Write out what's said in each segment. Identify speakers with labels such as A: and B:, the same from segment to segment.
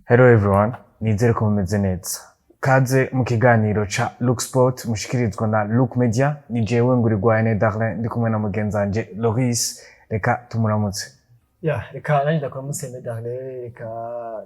A: Hello everyone, nizere ko mumeze neza. Kaze mu kiganiro ca Look Sport mushikirizwa na Look Media, ni jewe Ngurigwayane Darlin ndi kumwe na mugenzanje Loris. Reka tumuramutse.
B: Reka nanje ndakuramutse Darlin, reka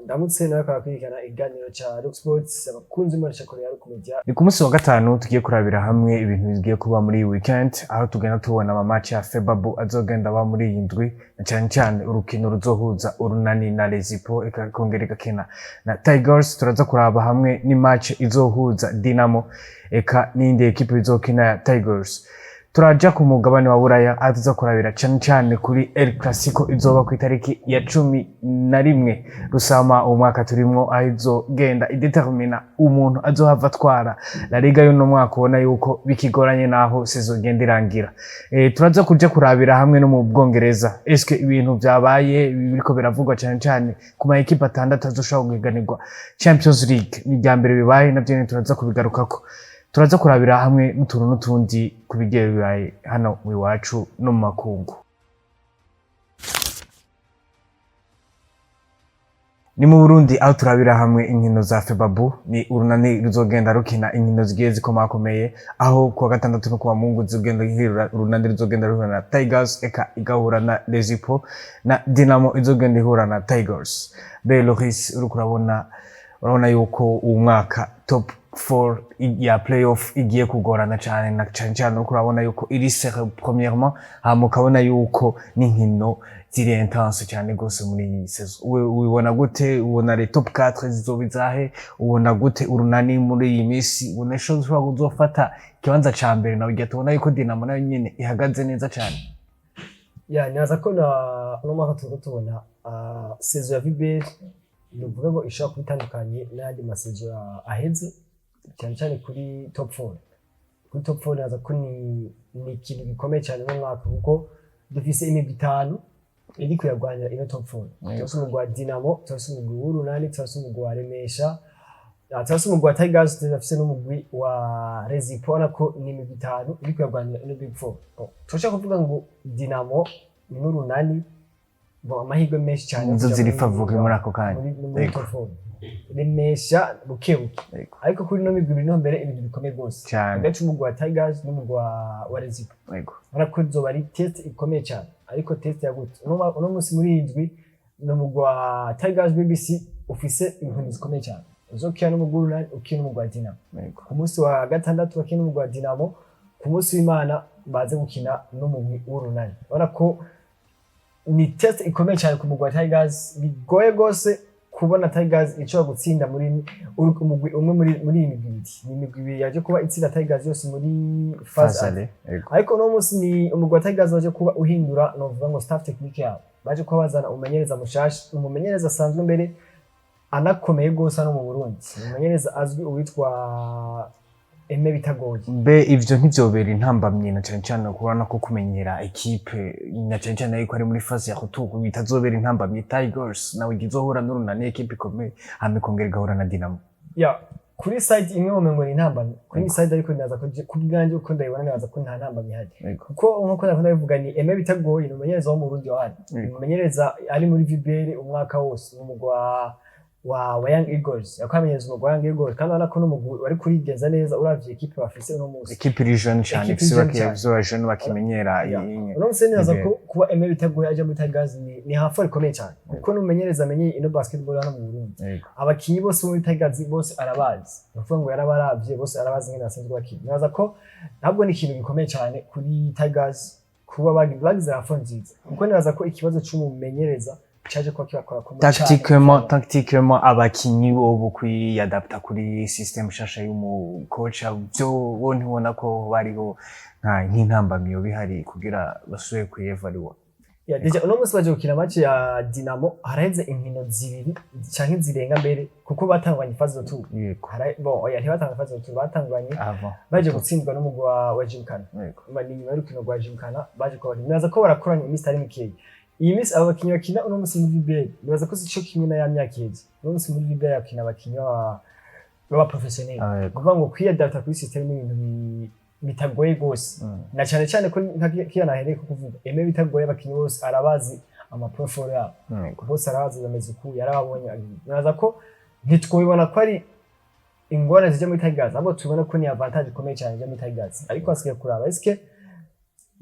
B: ndamutse nawe kwakirikana ikiganiro ca Look Sport abakunzi muri kure ya Look Media.
A: Ni ku munsi wa gatanu tugiye kurabira hamwe ibintu bigiye kuba muri weekend, aho tugenda tubona ama match ya Febabu azogenda ba muri iyi ndwi, cyane cyane urukino ruzohuza Urunani na Lezipo ikongera igakina na Tigers. Turaza kuraba hamwe ni match izohuza Dynamo eka n'indi equipe izokina ya Tigers. Turaja ku mugabane wa Buraya aza kurabira cyane cyane kuri El Clasico izoba ku itariki ya 11 Rusama umwaka turimo, azogenda idetermina umuntu azohava twara La Liga y'uno mwaka, ubona yuko bikigoranye naho sezogenda irangira. Turaza kuja kurabira hamwe no mu Bwongereza, eske ibintu byabaye biriko biravugwa cyane cyane ku ma equipe atandatu azoshobora kugiganirwa Champions League ni rya mbere bibaye, navyo turaza kubigarukako. Turaza kurabira hamwe n'utuntu n'utundi kubigiye bibaye hano iwacu no mu makungu. Ni mu Burundi aho turabira hamwe inkino za Febabu, ni Urunani ruzogenda rukina inkino zigiye zikomakomeye, aho kuwa gatandatu no kuwa Mungu zogenda ihurira Urunani ruzogenda ruhura na Tigers eka igahura na Lezipo, na Dynamo izogenda ihura na Tigers. Loris, urabona yuko uyu mwaka top 4 ya playoff igiye kugorana cyane na cyane urabona yuko iri serre premièrement, hama ukabona yuko n'inkino ziri intense cyane gose muri iyi saison. Ubona gute? Ubona le top 4 zizobizahe? Ubona gute Urunani muri iyi misi? Ubona ushobora kuzofata kibanza ca mbere nawe gatubona yuko Dynamo nayo nyene ihagaze neza cyane?
B: Nyaza ko no mwaka tubona saison ya VBL nuvuga ngo ishaka kwitandukanye n'andi masaison aheze cyane cyane kuri top 4. Kuri top 4 naza ko ni ikintu gikomeye cyane mu mwaka, kuko dufise imigwi 5 iri kuyagwanira ino top 4. Twese umugwi wa Dynamo, twese umugwi wa Urunani, twese umugwi wa Remesha, twese umugwi wa Tigers, twese n'umugwi wa Lezipo, nako ni imigwi 5 iri kuyagwanira ino big 4. Tushaka kuvuga ngo Dynamo n'Urunani amahirwe menshi cyane
A: nizo ziri favuga muri ako kanya.
B: Remesha bukebuke, ariko kuri no migwi no mbere ibintu bikomeye gose hagati umugwi wa Tigers n'umugwi wa Lezipo. Ariko zoba ari test ikomeye cyane, ariko test ya gute uno munsi muri indwi n'umugwi wa Tigers BBC ufise inkino zikomeye cyane, uzokina n'umugwi Urunani ukina n'umugwi wa Dynamo. Ku munsi wa gatandatu bakina n'umugwi wa Dynamo, ku munsi w'Imana baze gukina n'umugwi Urunani. Ubona ko ni test ikomeye cyane ku mugwi wa Tigers, bigoye gose kubona Tigers ishobora gutsinda muri umugwi umwe muri iyi migwi. Ni imigwi yaje kuba itsinda Tigers yose muri phase. Ariko no munsi ni umugwi wa Tigers waje kuba uhindura, no vuga ngo staff technique yabo, baje kuba bazana umumenyereza mushasha, umumenyereza asanzwe mbere anakomeye gose no mu Burundi, umumenyereza azwi uwitwa eme bitagoye.
A: Ivyo ntivyobera intambamye na cyane cyane kubona ko kumenyera equipe na cyane cyane yuko ari muri phase ya kutuku bitazobera intambamye. Tigers nawe gizohura n'Urunani equipe ikomeye, hame kongera igahura na Dynamo.
B: Kuri side imwe mu mengo ni intambamye, kuri side ariko ndaza ku bwanje uko ndayibona ndaza ko nta ntambamye hari, kuko nkuko ndabivuga ni eme bitagoye n'umumenyereza wo mu Burundi wahari, umumenyereza ari muri VBL umwaka wose umugwa wa Young Eagles, yakamenyeza umugwi wa Young Eagles, kandi urabona ko n'umugwi wari kurigenza neza uravye equipe bafise uno munsi. Equipe region cyane jeune bakimenyera iyi. Uno munsi neza ko kuba eme bitagoye aje muri Tigers ni hafa rikomeye cyane, kuko n'umumenyereza amenye ino basketball hano mu Burundi. Abakinyi bose muri Tigers bose arabazi, uvuga ngo yarabaravye bose arabazi ngene asanzwe bakina. Naza ko ntabwo ni ikintu gikomeye cyane kuri Tigers kuba bagize hafa nziza, kuko naza ko ikibazo cy'umumenyereza cyaje kwa kibakora ko
A: tactiquement abakinyi bo kwiyadapta kuri system shasha y'umu coach, byo bo ntibona ko bariho nk'intambamiyo bihari kugira basubire kuyevaluwa.
B: Deja uno munsi baje gukina match ya Dynamo, haraheze inkino zibiri canke zirenga mbere, kuko batangwanye phase 2. Ntibatangwa phase 2, batangwanye baje gutsindwa n'umugwi wa Jimkana. Ni barukino rwa Jimkana baje ko binaza ko barakoranye iminsi ari mikeyi. Iyi minsi abakinyi bakina uno munsi muri VBL nibaza ko sico kimwe na ya myaka yeze. Uno munsi muri VBL yakina abakinyi baba professionnel, kuvuga ngo kwiyadapta kuri system n'ibintu bitagoye gose, na cyane cyane ko kiyanahereye ko kuvuga eme bitagoye abakinyi bose arabazi ama profile yabo, bose arabazi bameze ku yarababonye. Naza ko ntitwibona ko ari ingorane zije muri Tigers abo tubona ko ni avantage ikomeye cyane je muri Tigers ariko asigaye kuraba eske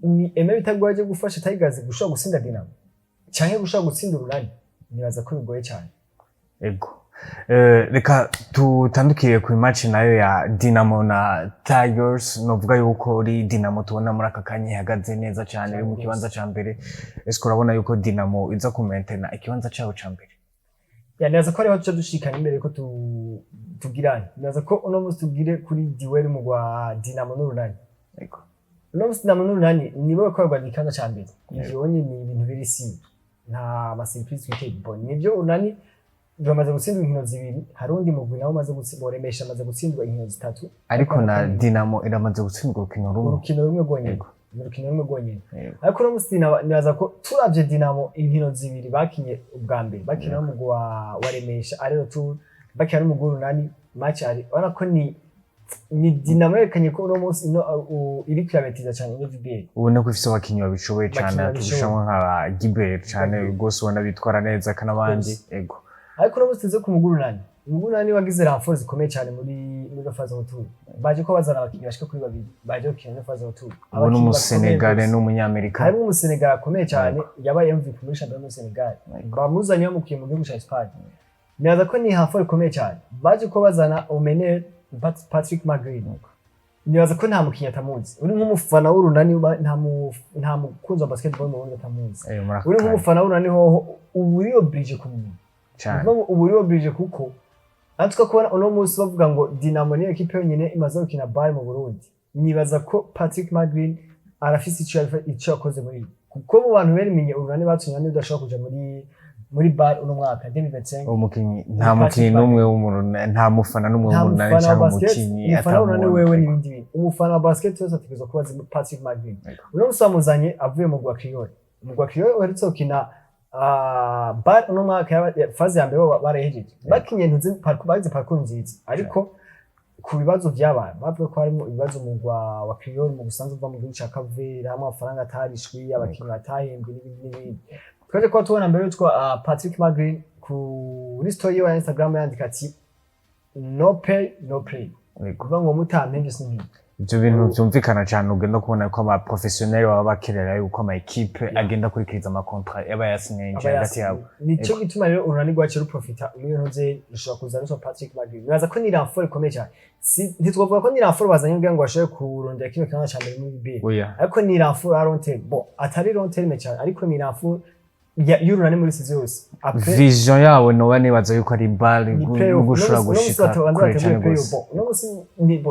B: ni eme bitagwaje gufasha Tigers gushobora gutsinda Dynamo canke gushobora gutsinda Urunani nibaza ko bigoye cyane
A: ego reka tutandukiye ku match nayo ya Dynamo na Tigers novuga yuko uri Dynamo tubona muri aka kanya ihagaze neza cyane iri mu kibanza ca mbere eske urabona yuko Dynamo iza ku maintainer ikibanza cyaho ca mbere
B: neza ko ariho tuca dushikana imbere ko tugiranye neza ko uno musi tugire kuri duel mu gwa Dynamo n'Urunani
A: ego
B: uno musi Dynamo n'Urunani nibo bakorwa ikibanza ca mbere ivyo ni ibintu biri simple nta ma surprise twiteye bon nivyo Urunani bamaze gutsindwa inkino zibiri harundi mugwi nawo maze gutsimboremesha maze gutsindwa inkino zitatu
A: ariko na Dynamo iramaze gutsindwa
B: urukino rumwe gonyene ariko no musi naza ko turavye Dynamo inkino zibiri bakinye ubwa mbere bakina mu gwa waremesha arero tu bakina mu Urunani match ari ona ko ni Dynamo yerekanye ko no musi iri kwiyabetiza cyane muri VBA
A: ubona ko ifise abakinyi babishoboye cyane turushamwe nka Gilbert cyane gose ubona bitwara neza kanabandi ego
B: ariko no musi ku Urunani Urunani wagize renfort zikomeye cyane muri phase of tour baje ko bazana abakinyi bashika kuri babiri baje gukina phase of tour
A: abone mu Senegal n'umunyamerika
B: harimo mu Senegal akomeye cyane yabaye MVP muri championnat mu Senegal bamuzanye mu gihugu cya Espagne neza ko ni renfort ikomeye cyane baje ko bazana Omener Patrick Magrin nibaza ko nta mukinyi atamuzi uri nk'umufana w'Urunani nta mukunzi wa basketball mu Burundi atamuzi uri nk'umufana w'Urunani ho uburi oblige kumenya cyane uburi oblige kuko atwa kubona uno musi bavuga ngo Dynamo ni equipe yonyine imaze gukina BAL mu Burundi nibaza ko Patrick Magrin arafise icyo yakoze muri kuko mu bantu berimenye Urunani batunya ni udashobora kuja muri BAL uno mwaka 2025
A: umukinyi nta mukinyi numwe w'umuntu nta mufana numwe w'Urunani cyangwa umukinyi
B: atabona wewe n'ibindi bintu umufana wa basket wese ategerezwa kuba azi Patrick Magrin uno musi amuzanye avuye mu gwa Criol uherutse gukina BAL uno mwaka faze ya mbere barahejeje bakinye ntuzi parcours nziza ariko ku bibazo byabaye bavuga ko harimo ibibazo mu gwa wa Criol mu gusanzwe uva mu gihugu cya Kavera hamwe amafaranga atarishwi abakinyi batahembwe n'ibindi twaje ko tubona mbere yitwa Patrick Magrin kuri story ya Instagram yandika ati no pay no play kuvuga ngo mutampenge sinki
A: ibyo bintu byumvikana cyane ugenda kubona ko aba professionnel baba bakerera yuko ama equipe agenda kurikiriza ama contrat yaba yasinye hagati yabo
B: nico gituma rero Urunani gwace ruprofita ibintu ze rushobora kuzana so Patrick Magrin naza ko ni renfort ikomeye cyane ntitwavuga ko ni renfort bazanye ubwa ngo bashobore kurondera kino kana cyane muri BB ariko ni renfort aronte bon atari ronte me cyane ariko ni renfort y'Urunani muri sizi yose
A: vision yawe no bane baza yuko ari BAL gushura gushika kure cyane gose
B: no musi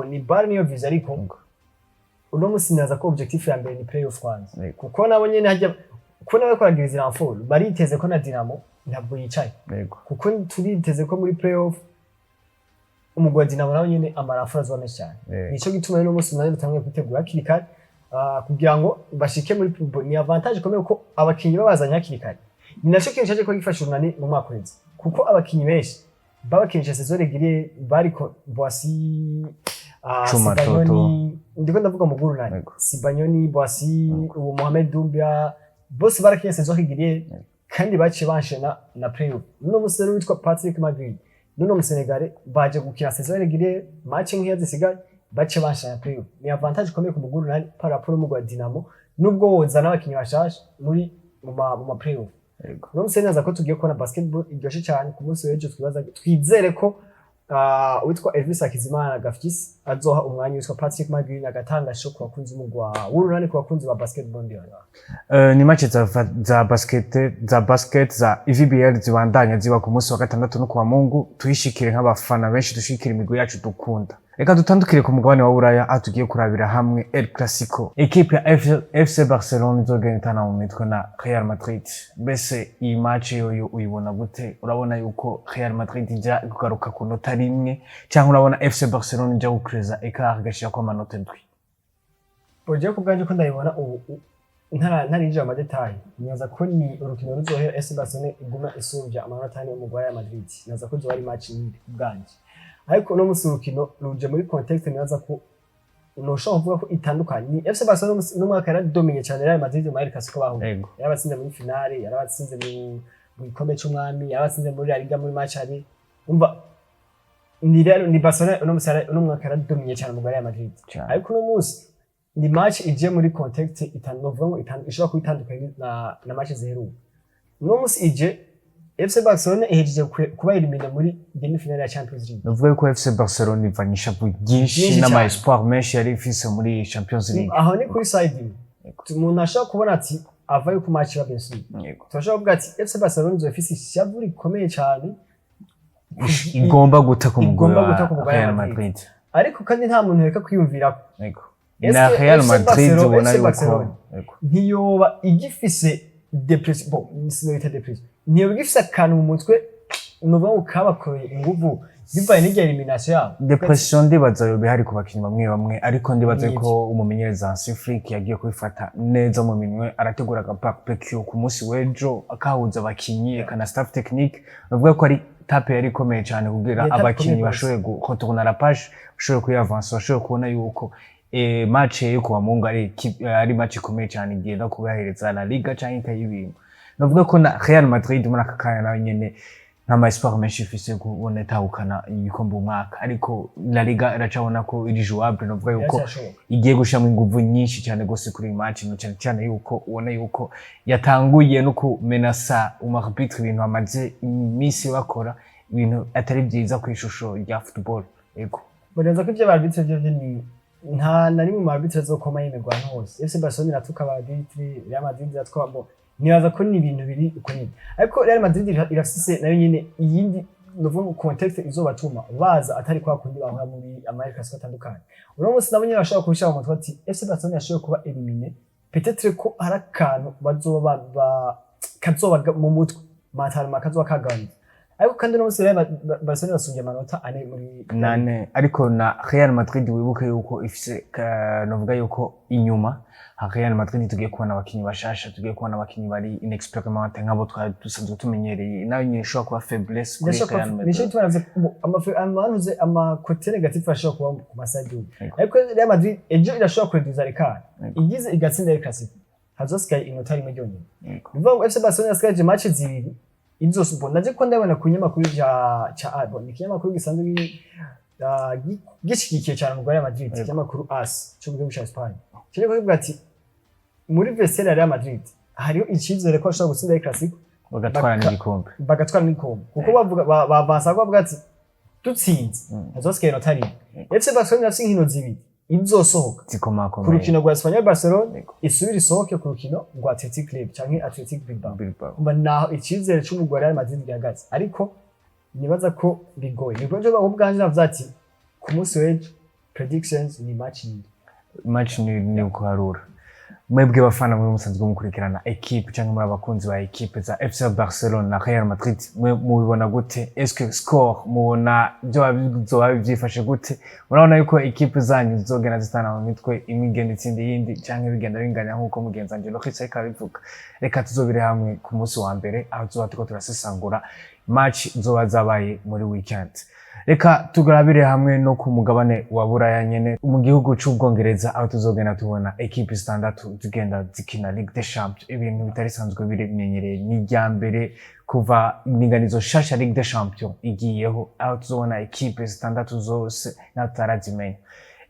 B: ni BAL niyo vision ariko uno musi naza ko objectif ya mbere ni playoff kwanza kuko nabo nyene hajya ko nawe koragiriza renfort bariteze ko na Dynamo ntabwo yicaye kuko turiteze ko muri playoff umugwa Dynamo nawe nyene amarafura zo menshi cyane nico gituma no musi nawe rutangiye kwitegura kirikari kugira ngo bashike muri ni avantage ikomeye ko abakinyi babazanya hakirikari ni naco kintu cyaje ko gifasha Urunani mu mwaka uretse kuko abakinyi benshi babakinisha saison régulière bariko Boissy Sibanyoni ndiko ndavuga mu Urunani Sibanyoni Boissy uwo Mohamed Doumbia bose barakiye saison régulière kandi baciye banshena na playoff no musero witwa Patrick Magrin no mu Senegal baje gukina saison régulière match nk'iya zisigaye bace banshana playoff ni avantage ikomeye ku Urunani par rapport mu gwa Dynamo nubwo wozana abakinyi bashasha muri mu playoff no musenaza ko tugiye kubona basketball iryoshe cyane ku munsi w'ejo twizere ko witwa Elvis Akizimana Gafyisi azoha umwanya witwa Patrick Magrin agatanga show ku bakunzi mu gwa Urunani ku bakunzi ba basketball ndio
A: ni match za basket za VBL zibandanya ziba ku munsi wa gatandatu no ku wa Mungu tuyishikire nk'abafana benshi dushikire imigwi yacu dukunda reka dutandukire ku mugabane wa Buraya aho tugiye kurabira hamwe El Clasico equipe ya FC Barcelona izogenda mu mitwe na Real Madrid bese iyi match yo uyibona gute urabona yuko Real Madrid ija kugaruka ku nota rimwe cyangwa urabona FC Barcelona ija gukreza écart gashira kwa manota 7
B: Oje ku bwanje ko ndayibona ntarinjira mu detail nyaza ko ni urukino ruzohera FC Barcelona iguma isubya amanota ane mu Real Madrid nyaza ko zo ari match nyinshi bwanje ariko no musi urukino ruje muri context nyaza ko unoshobora kuvuga ko itandukanye ni FC Barcelona no mwaka yaradominye cyane Real Madrid mu El Clasico baho yarabatsinze muri finale yarabatsinze mu gikombe cy'umwami yarabatsinze muri La Liga muri match ari umva ni rero ni Barcelona uno mwaka yaradomye cyane mu Real Madrid ariko uno munsi ni match ije muri context itanovuga ishobora kwitandukanya na match ziheruka uno munsi ije FC Barcelona ihejeje kuba elimine muri demi finale ya Champions League
A: novuga ko FC Barcelona ivanyisha byinshi n'ama espoir menshi yari ifise muri Champions League
B: aho ni kuri side umuntu ashaka kubona ati avaye ku match ya Benfica turashaka kuvuga ati FC Barcelona izo ifise ishavu rikomeye cyane
A: igomba guta ku mugore wa Real Madrid
B: ariko kandi nta muntu reka kwiyumvira
A: na Real Madrid ubona yuko
B: ntiyoba igifise depression bon sinita depression ntiyoba igifise akantu mu mutwe nuvuga ngo kabakoye inguvu bivaye n'irya elimination yabo
A: depression ndibaza yo bihari ku bakinyi bamwe ariko ndibaza ko umumenyereza Sifrik yagiye kwifata neza mu minwe arategura agapack ku munsi w'ejo akahuza abakinyi kana staff technique bavuga ko ari tape yari ikomeye cyane kugira abakinyi bashoboye gukontorona la page bashoboye kuyavansa bashoboye kubona yuko match yo kuwa Mungu ari match ikomeye cyane igenda kubahereza La Liga cyangwa ikayibima navuga ko na Real Madrid muri aka kanya nawe nyene nta espoir menshi ifise kubona itahukana ibikombe umwaka ariko La Liga iracabona ko iri jouable navuga yuko igiye gushamo inguvu nyinshi cyane gose kuri match no cyane yuko ubona yuko yatanguye no kumenasa umarbitre ibintu amaze imisi bakora ibintu atari byiza ku ishusho rya football yego
B: boneza ko ibyo barbitre byo ni nta nari mu marbitre zo koma yemerwa hose FC Barcelona iratuka abarbitre Real Madrid iratwabo nibaza ko ni ibintu biri uko nyine ariko Real Madrid irafise nayo nyine iyindi novuga context izobatuma baza atari kwa kundi bahora muri America atandukanye uno munsi nabonye bashaka kubishaka mu twati FC Barcelona yashoboye kuba eliminer peut-être ko arakantu bazoba kazoba mu mutwe matarama kazoba kaganje ariko kandi no munsi Barcelona yasubye amanota ane muri
A: nane ariko na Real Madrid wibuke yuko ifise novuga yuko inyuma Real Madrid tugiye kubona abakinyi bashasha tugiye kubona abakinyi bari inexperimenté nk'abo twari dusanzwe tumenyereye nayo nyine ishobora kuba faiblesse kuri Real Madrid
B: nico tunavuze amanuze amakote negative ashobora kuba ku maside ariko Real Madrid ejo irashobora kureduza rekara igize igatsinda El Clasico hazosikaye inota rimwe ryonyine bivuga ngo FC Barcelona yaskaje match zibiri inzosubo ndaje ko ndabona ku nyamakuru cha Albon ni kinyamakuru gisanzwe gishigikiye cyane mu Real Madrid kinyamakuru AS cyo mu gihugu cya Spain cyane ko ati muri vestiaire ya Real Madrid hariyo icyizere ko ashobora gutsinda El Clasico
A: bagatwara
B: n'igikombe kuko bavuga babanza kuvuga ati tutsinze azosikaye inota rimwe FC Barcelona yafise inkino zibiri inzosohoka
A: zikomakoma
B: ku rukino rwa Espanyol Barcelona isubira isohoke ku rukino rwa Athletic Club canke Athletic Bilbao umba naho icyizere cy'umugore Real Madrid gihagaze ariko nibaza ko bigoye niko nje ubwanje navuze ati ku munsi w'ejo predictions ni match
A: ni ukuharura mwebwe bafana muri musanzwe mukurikirana equipe cyangwa muri abakunzi ba equipe za FC Barcelona na Real Madrid mubibona gute est-ce score mubona byo byifashe gute murabona yuko equipe zanyu zizogena zitana mu mitwe imigenda itsindi yindi cyangwa bigenda binganya nkuko mugenza nje Loris ariko bivuga reka tuzobire hamwe ku munsi wa mbere aho tuba turasesangura match zoba zabaye muri weekend reka tugarabire hamwe no ku mugabane wa Buraya nyene mu gihugu c'Ubwongereza aho tuzogenda tubona equipe standatu zigenda zikina Ligue des Champions ibintu bitari sanzwe bimenyereye ni rya mbere kuva ininganizo shasha Ligue des Champions igiyeho aho tuzobona equipe standatu zose n'atarazimenya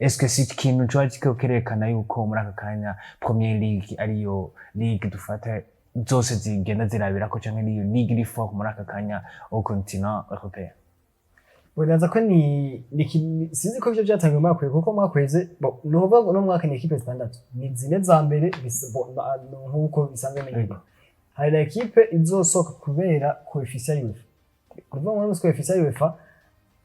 A: est-ce si ikintu cyo kikerekana yuko muri aka kanya Premier League ariyo ligue dufata zose zigenda zirabira ko cyangwa niyo ligue iri fort muri aka kanya au continent européen
B: Bonaza ko ni sinzi ko byo byatangiye makweze kuko makweze no no mwaka ni equipe standatu ni zine za mbere nkuko bisanzwe menyereye hari la equipe izosoka kubera coefficient UEFA kuvuga ngo muri coefficient UEFA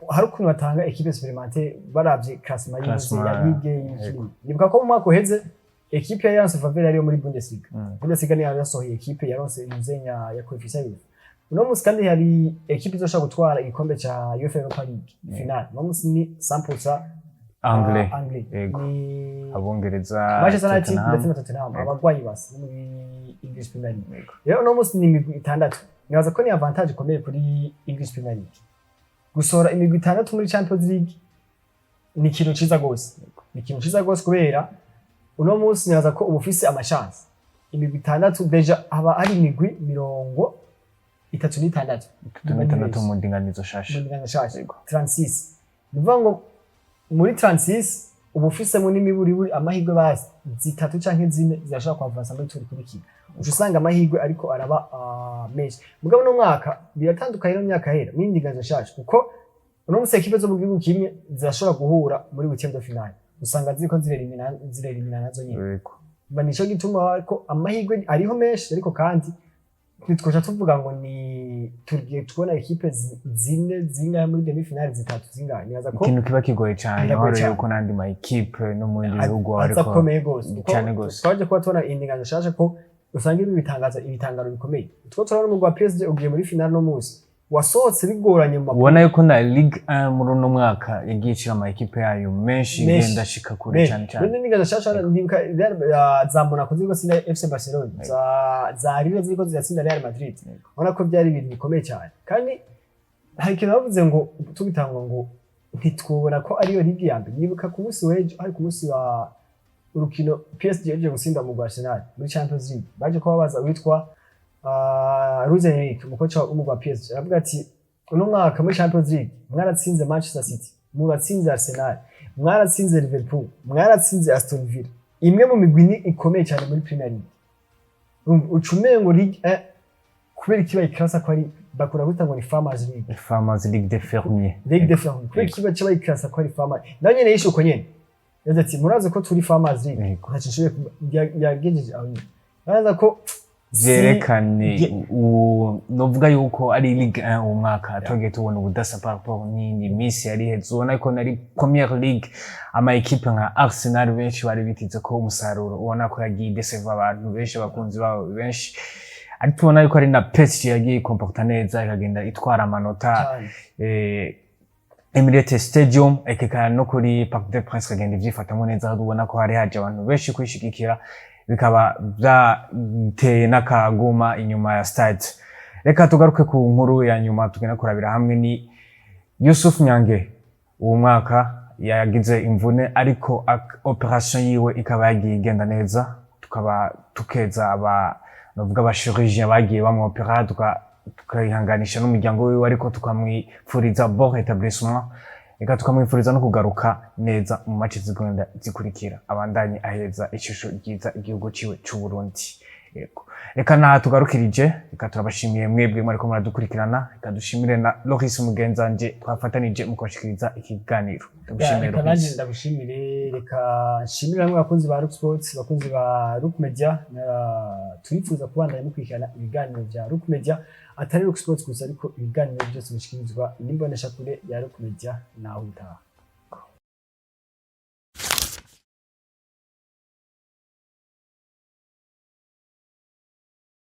B: hari ukuntu batanga equipe supplémentaire baravye classement ya ligue y'ikindi nibuka ko mu mwaka uheze equipe ya Alliance Favela ariyo muri Bundesliga Bundesliga ni yasohoye equipe yaronse imuzenya ya coefficient UEFA uno musi kandi hari equipe izoshaka gutwara igikombe cha UEFA Europa League final uno musi ni Sampusa
A: Anglais
B: ni
A: abongereza
B: Manchester United ndetse na Tottenham abagwayi basi muri English Premier League rero uno musi ni imigwi itandatu nibaza ko ni avantage ikomeye kuri English Premier League gusora imigwi itandatu muri Champions League ni ikintu ciza gose kubera uno musi nibaza ko ubufise amachance imigwi itandatu deja aba ari imigwi 36
A: mu ndinganizo shasha
B: 36 nuvuga ngo muri 36 ubu ufisemo n'imiburi amahirwe basi 3 canke 4 zirashaka kwavansa muri turi kubikira usanga amahirwe ariko araba menshi mugabo no mwaka biratandukanye no myaka hera muri ndinganizo shasha kuko uno musi ekipe zo mu gihugu kimwe zirashobora guhura muri weekend of finale usanga ziko zireliminana nazo nyine banisho gituma ariko amahirwe ariho menshi ariko kandi nitwoca tuvuga ngo ni tugiye tubona ekipe zingahe muri demi finale 3 zingahe nibaza ko
A: ikintu kiba kigoye cyane horo yuko nandi ma ekipe no mu bihugu ariko
B: azakomeye gose
A: cyane gose
B: twaje kuba tubona indinganizo shasha ko usanga ibitangaro bikomeye two turabona mu rwa PSG ugiye muri finale no musi wasohotse bigoranye mu
A: ubona yuko na Ligue 1 muri uno mwaka yagiye cira ama ekipe yayo menshi genda shika kure cyane cyane
B: none ningaza shasha ndimka za Monaco ziko sinda FC Barcelona za Real ziko zitsinda Real Madrid ubona ko byari ibintu bikomeye cyane kandi hari ikintu bavuze ngo tubitangwa ngo ntitwubona ko ariyo ligue ya mbere nibuka ku munsi wejo ari ku munsi wa urukino PSG yaje gusinda mu Arsenal muri Champions League baje ko babaza witwa Ruzenrik umukocha w'umugwa PSG aravuga ati uno mwaka muri Champions League mwaratsinze Manchester City muratsinze Arsenal mwaratsinze Liverpool mwaratsinze Aston Villa imwe mu migwi ikomeye cyane muri Premier League ucumeye ngo Ligue 1 kubera ikibaye classe ko ari bakura guta ngo ni Farmers League
A: des fermiers
B: kubera ikibaye kibaye classe ko ari Farmers nanye nisho ko nyene yazati muraze ko turi Farmers League ntacishwe yagejeje aho naza ko
A: vyerekane novuga yuko ari Ligue 1 umwaka toge tubona ubudasa par rapport n'indi misi yari heze ubona ko nari Premier League ama equipe nka Arsenal benshi bari bitize ko umusaruro ubona ko yagiye deceive abantu benshi bakunzi babo benshi ariko tubona yuko ari na PSG yagiye comporta neza ikagenda itwara amanota Emirates Stadium ekeka no kuri Parc des Princes kagenda ivyifatamo neza ubona ko hari haje abantu benshi kwishigikira bikaba byateye n'akaguma inyuma ya stade. Reka tugaruke ku nkuru ya nyuma tugenda kurabira hamwe ni Yusuf Nyange uwo mwaka yagize imvune ariko operation yiwe ikaba yagiye igenda neza tukaba tukeza navuga abashirurgien bagiye bamwopera tukayihanganisha n'umuryango wiwe ariko tukamwifuriza bon rétablissement eka tukamwifuriza no kugaruka neza mu match zigenda zikurikira abandanye aheza ishusho ryiza igihugu ciwe c'u Burundi. Reka na tugarukirije reka turabashimiye mwebwe mwariko muradukurikirana reka dushimire na Loris Mugenzanje twafatanije mu kwashikiriza ikiganiro.
B: Ndagushimire reka nshimira namwe bakunzi ba Rook Sports bakunzi ba Rook Media turifuza kubandanya mukurikirana ibiganiro vya Rook Media atari Rook Sports gusa ariko ibiganiro byose bishikirizwa n'imbonesha kure ya Rook Media naho utaha.